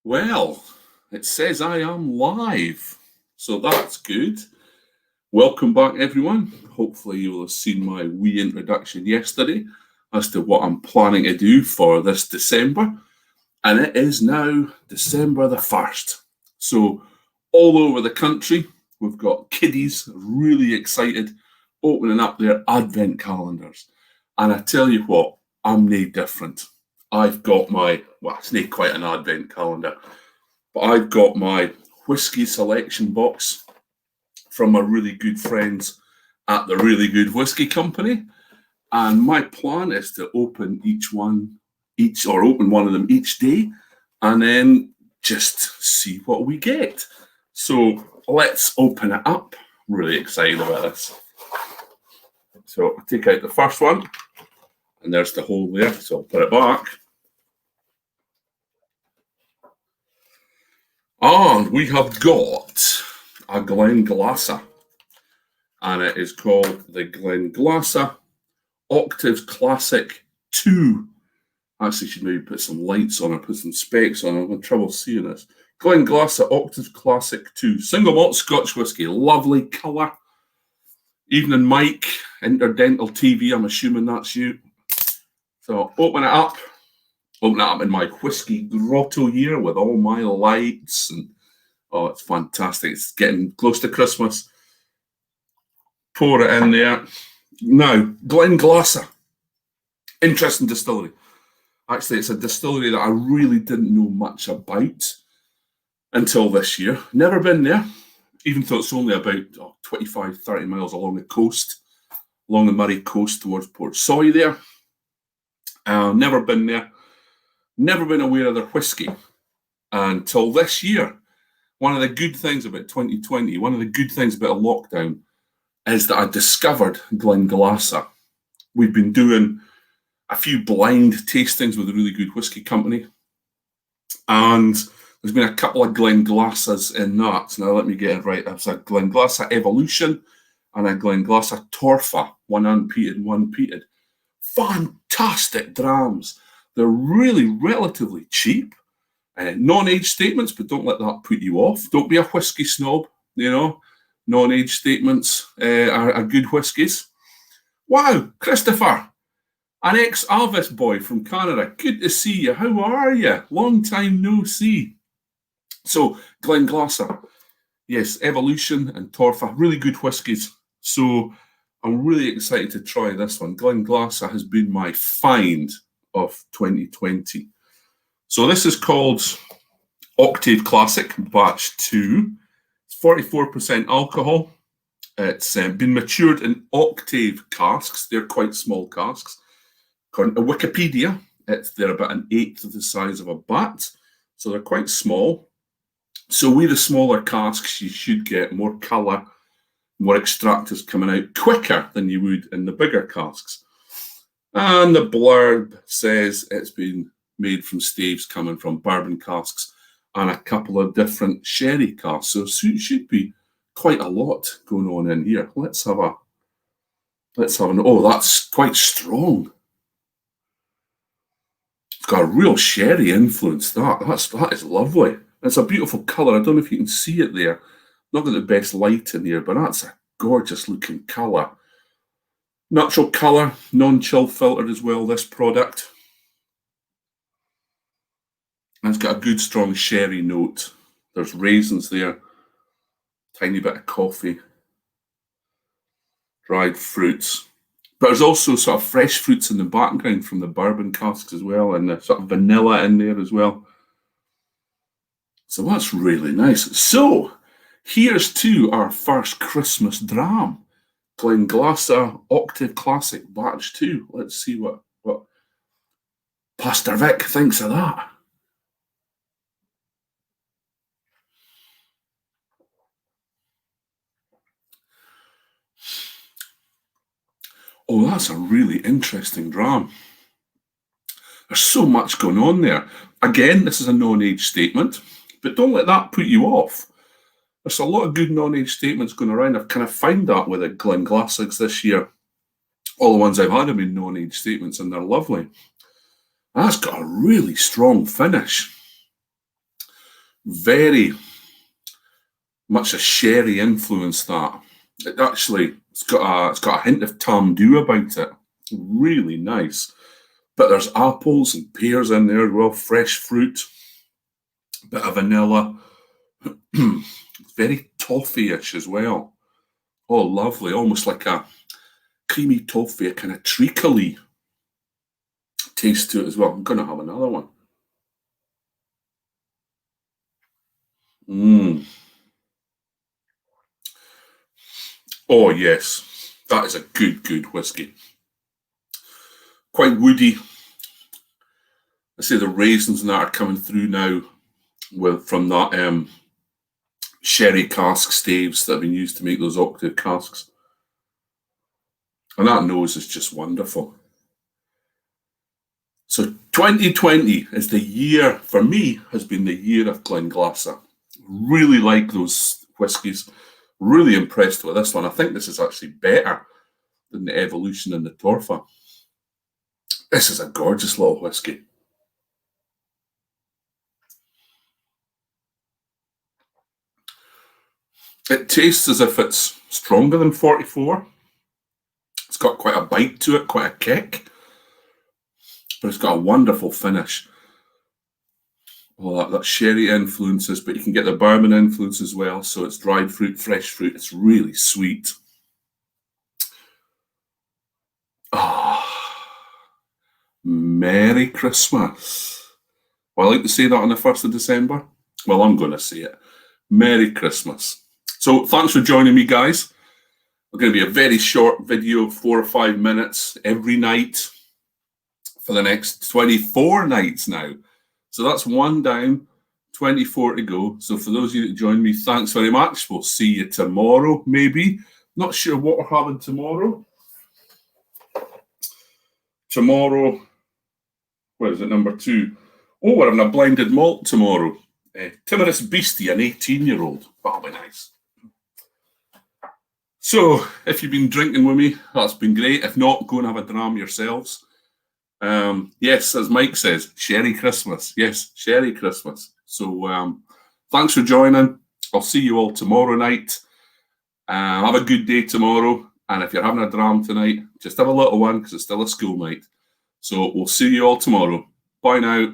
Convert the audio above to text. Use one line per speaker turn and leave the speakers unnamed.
Well, it says I am live, so that's good. Welcome back, everyone. Hopefully you will have seen my wee introduction yesterday as to what I'm planning to do for this December. And it is now December the 1st. So all over the country, we've got kiddies really excited, opening up their advent calendars. And I tell you what, I'm no different. I've got my, well, it's not quite an advent calendar, but I've got my whisky selection box from my really good friends at the Really Good Whisky Company. And my plan is to open open one of them each day and then just see what we get. So let's open it up. Really excited about this. So I'll take out the first one, and there's the hole there, so I'll put it back. And we have got a Glenglassaugh, and it is called the Glenglassaugh Octaves Classic 2. Actually, should maybe put some lights on or put some specs on. I'm having trouble seeing this. Glenglassaugh Octaves Classic 2. Single malt Scotch whisky. Lovely colour. Evening mic, interdental TV. I'm assuming that's you. So open it up. Open it up in my whiskey grotto here with all my lights. And oh, it's fantastic. It's getting close to Christmas. Pour it in there. Now, Glenglassaugh. Interesting distillery. Actually, it's a distillery that I really didn't know much about until this year. Never been there, even though it's only about 25, 30 miles along the coast, along the Murray coast towards Port Soy there. Never been there. Never been aware of their whisky until this year. One of the good things about 2020, one of the good things about a lockdown is that I discovered Glenglassaugh. We've been doing a few blind tastings with a Really Good Whisky Company, and there's been a couple of Glenglassaughs in that. Now let me get it right. There's a Glenglassaugh Evolution and a Glenglassaugh Torfa, one unpeated, one peated. Fantastic drams. They're really relatively cheap. Non-age statements, but don't let that put you off. Don't be a whisky snob, you know. Non-age statements are good whiskies. Wow, Christopher, an ex-Avis boy from Canada. Good to see you. How are you? Long time no see. So, Glenglassaugh. Yes, Evolution and Torfa, really good whiskies. So, I'm really excited to try this one. Glenglassaugh has been my find of 2020. So, this is called Octave Classic Batch 2. It's 44% alcohol. It's been matured in octave casks. They're quite small casks. According to Wikipedia, they're about an eighth of the size of a bat, so they're quite small. So with the smaller casks, you should get more colour, more extractors coming out quicker than you would in the bigger casks. And the blurb says it's been made from staves coming from bourbon casks and a couple of different sherry casks. So it should be quite a lot going on in here. Let's have an, oh, that's quite strong. It's got a real sherry influence, that is lovely. It's a beautiful colour. I don't know if you can see it there. Not got the best light in here, but that's a gorgeous looking colour. Natural colour, non-chill filtered as well, this product. And it's got a good strong sherry note. There's raisins there, tiny bit of coffee, dried fruits. But there's also sort of fresh fruits in the background from the bourbon casks as well, and the sort of vanilla in there as well. So that's really nice. So here's to our first Christmas dram, Glenglassaugh Octave Classic Batch 2. Let's see what Pastor Vic thinks of that. Oh, that's a really interesting dram. There's so much going on there. Again, this is a non-age statement, but don't let that put you off. There's a lot of good non-age statements going around. I've kind of found that with the Glenglassaughs this year. All the ones I've had have been non-age statements, and they're lovely. That's got a really strong finish. Very much a sherry influence. That it actually, it's got a hint of tamdu about it. Really nice. But there's apples and pears in there as well, fresh fruit, bit of vanilla. Very toffee-ish as well. Oh, lovely. Almost like a creamy toffee, a kind of treacly taste to it as well. I'm going to have another one. Oh, yes. That is a good whiskey. Quite woody. I say the raisins and that are coming through now from that sherry cask staves that have been used to make those octave casks. And that nose is just wonderful. So 2020 is the year, for me, has been the year of Glenglassaugh. Really like those whiskies. Really impressed with this one. I think this is actually better than the Evolution and the Torfa. This is a gorgeous little whiskey. It tastes as if it's stronger than 44. It's got quite a bite to it, quite a kick. But it's got a wonderful finish. Oh, that sherry influences, but you can get the bourbon influence as well. So it's dried fruit, fresh fruit. It's really sweet. Ah, Merry Christmas. Well, I like to say that on the 1st of December. Well, I'm going to say it. Merry Christmas. So thanks for joining me, guys. It's going to be a very short video, 4 or 5 minutes every night for the next 24 nights now. So that's one down, 24 to go. So for those of you that joined me, thanks very much. We'll see you tomorrow, maybe. Not sure what we're having tomorrow. Tomorrow, where is it, number 2? Oh, we're having a blended malt tomorrow. Timorous Beastie, an 18-year-old. That'll be nice. So, if you've been drinking with me, that's been great. If not, go and have a dram yourselves. Yes, as Mike says, Sherry Christmas. Yes, Sherry Christmas. So, thanks for joining. I'll see you all tomorrow night. Have a good day tomorrow. And if you're having a dram tonight, just have a little one because it's still a school night. So, we'll see you all tomorrow. Bye now.